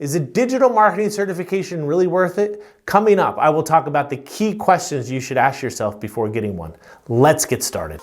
Is a digital marketing certification really worth it? Coming up, I will talk about the key questions you should ask yourself before getting one. Let's get started.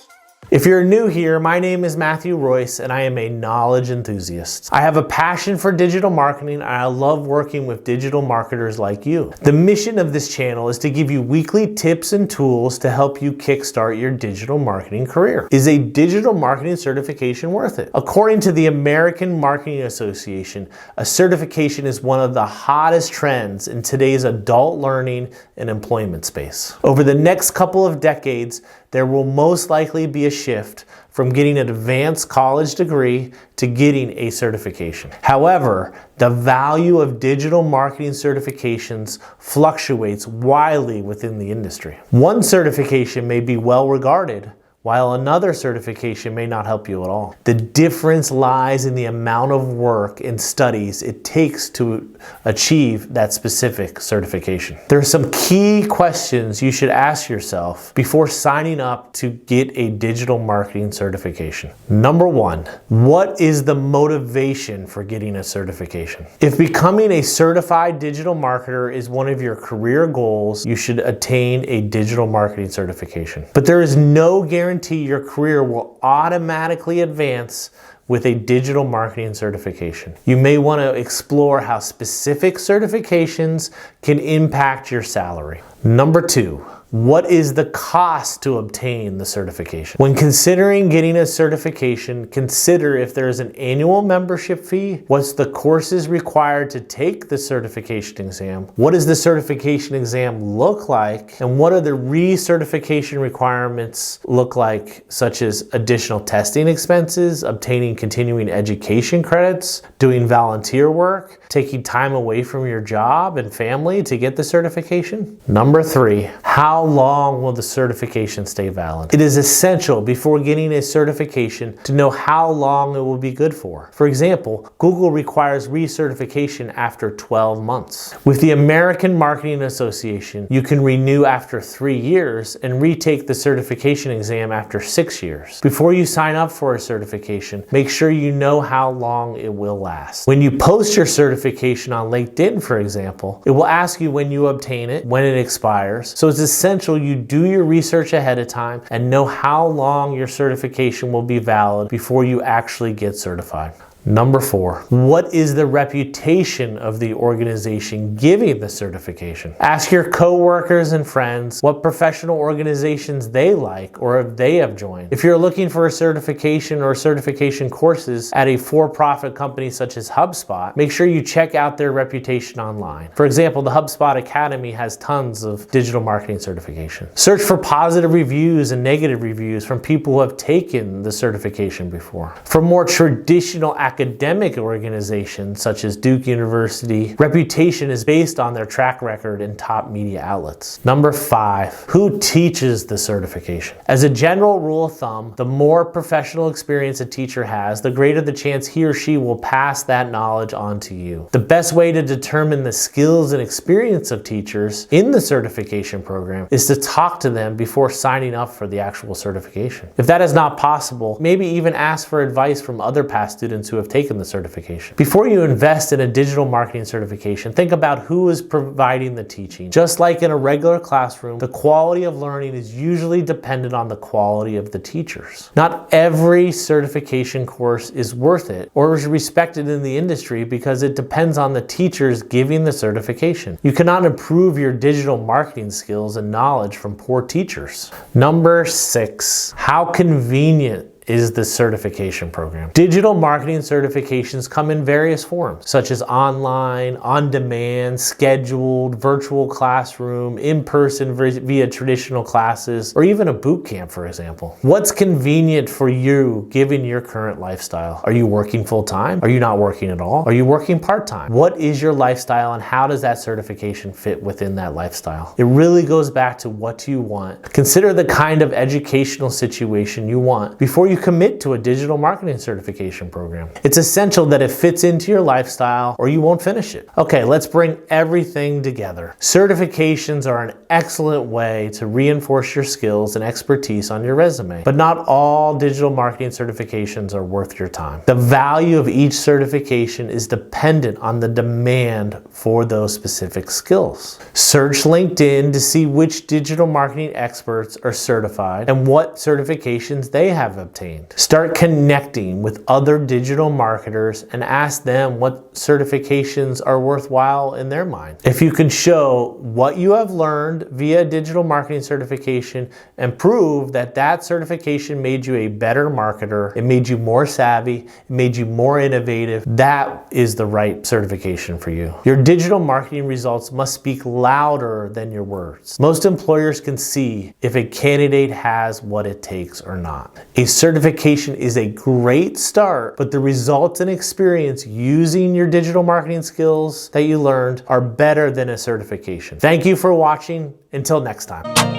If you're new here, my name is Matthew Royce and I am a knowledge enthusiast. I have a passion for digital marketing and I love working with digital marketers like you. The mission of this channel is to give you weekly tips and tools to help you kickstart your digital marketing career. Is a digital marketing certification worth it? According to the American Marketing Association, a certification is one of the hottest trends in today's adult learning and employment space. Over the next couple of decades, there will most likely be a shift from getting an advanced college degree to getting a certification. However, the value of digital marketing certifications fluctuates widely within the industry. One certification may be well regarded, while another certification may not help you at all. The difference lies in the amount of work and studies it takes to achieve that specific certification. There are some key questions you should ask yourself before signing up to get a digital marketing certification. Number one, what is the motivation for getting a certification? If becoming a certified digital marketer is one of your career goals, you should attain a digital marketing certification. But there is no guarantee your career will automatically advance with a digital marketing certification. You may want to explore how specific certifications can impact your salary. Number two, what is the cost to obtain the certification? When considering getting a certification, consider if there is an annual membership fee, what's the courses required to take the certification exam, what does the certification exam look like, and what are the recertification requirements look like, such as additional testing expenses, obtaining continuing education credits, doing volunteer work, taking time away from your job and family to get the certification? Number three, how long will the certification stay valid? It is essential before getting a certification to know how long it will be good for. For example, Google requires recertification after 12 months. With the American Marketing Association, you can renew after 3 years and retake the certification exam after 6 years. Before you sign up for a certification, make sure you know how long it will last. When you post your certification on LinkedIn, for example, it will ask you when you obtain it, when it expires. So it's essential you do your research ahead of time and know how long your certification will be valid before you actually get certified. Number four, what is the reputation of the organization giving the certification? Ask your coworkers and friends what professional organizations they like or if they have joined. If you're looking for a certification or certification courses at a for-profit company such as HubSpot, make sure you check out their reputation online. For example, the HubSpot Academy has tons of digital marketing certification. Search for positive reviews and negative reviews from people who have taken the certification before. For more traditional academic organizations such as Duke University, reputation is based on their track record in top media outlets. Number five, who teaches the certification? As a general rule of thumb, the more professional experience a teacher has, the greater the chance he or she will pass that knowledge on to you. The best way to determine the skills and experience of teachers in the certification program is to talk to them before signing up for the actual certification. If that is not possible, maybe even ask for advice from other past students who have taken the certification. Before you invest in a digital marketing certification, think about who is providing the teaching. Just like in a regular classroom, the quality of learning is usually dependent on the quality of the teachers. Not every certification course is worth it or is respected in the industry because it depends on the teachers giving the certification. You cannot improve your digital marketing skills and knowledge from poor teachers. Number six, how convenient is the certification program? Digital marketing certifications come in various forms, such as online, on-demand, scheduled, virtual classroom, in-person via traditional classes, or even a boot camp, for example. What's convenient for you given your current lifestyle? Are you working full-time? Are you not working at all? Are you working part-time? What is your lifestyle and how does that certification fit within that lifestyle? It really goes back to what you want. Consider the kind of educational situation you want before you you commit to a digital marketing certification program? It's essential that it fits into your lifestyle or you won't finish it. Okay, let's bring everything together. Certifications are an excellent way to reinforce your skills and expertise on your resume, but not all digital marketing certifications are worth your time. The value of each certification is dependent on the demand for those specific skills. Search LinkedIn to see which digital marketing experts are certified and what certifications they have obtained. Start connecting with other digital marketers and ask them what certifications are worthwhile in their mind. If you can show what you have learned via digital marketing certification and prove that that certification made you a better marketer, it made you more savvy, it made you more innovative, that is the right certification for you. Your digital marketing results must speak louder than your words. Most employers can see if a candidate has what it takes or not. A certification is a great start, but the results and experience using your digital marketing skills that you learned are better than a certification. Thank you for watching. Until next time.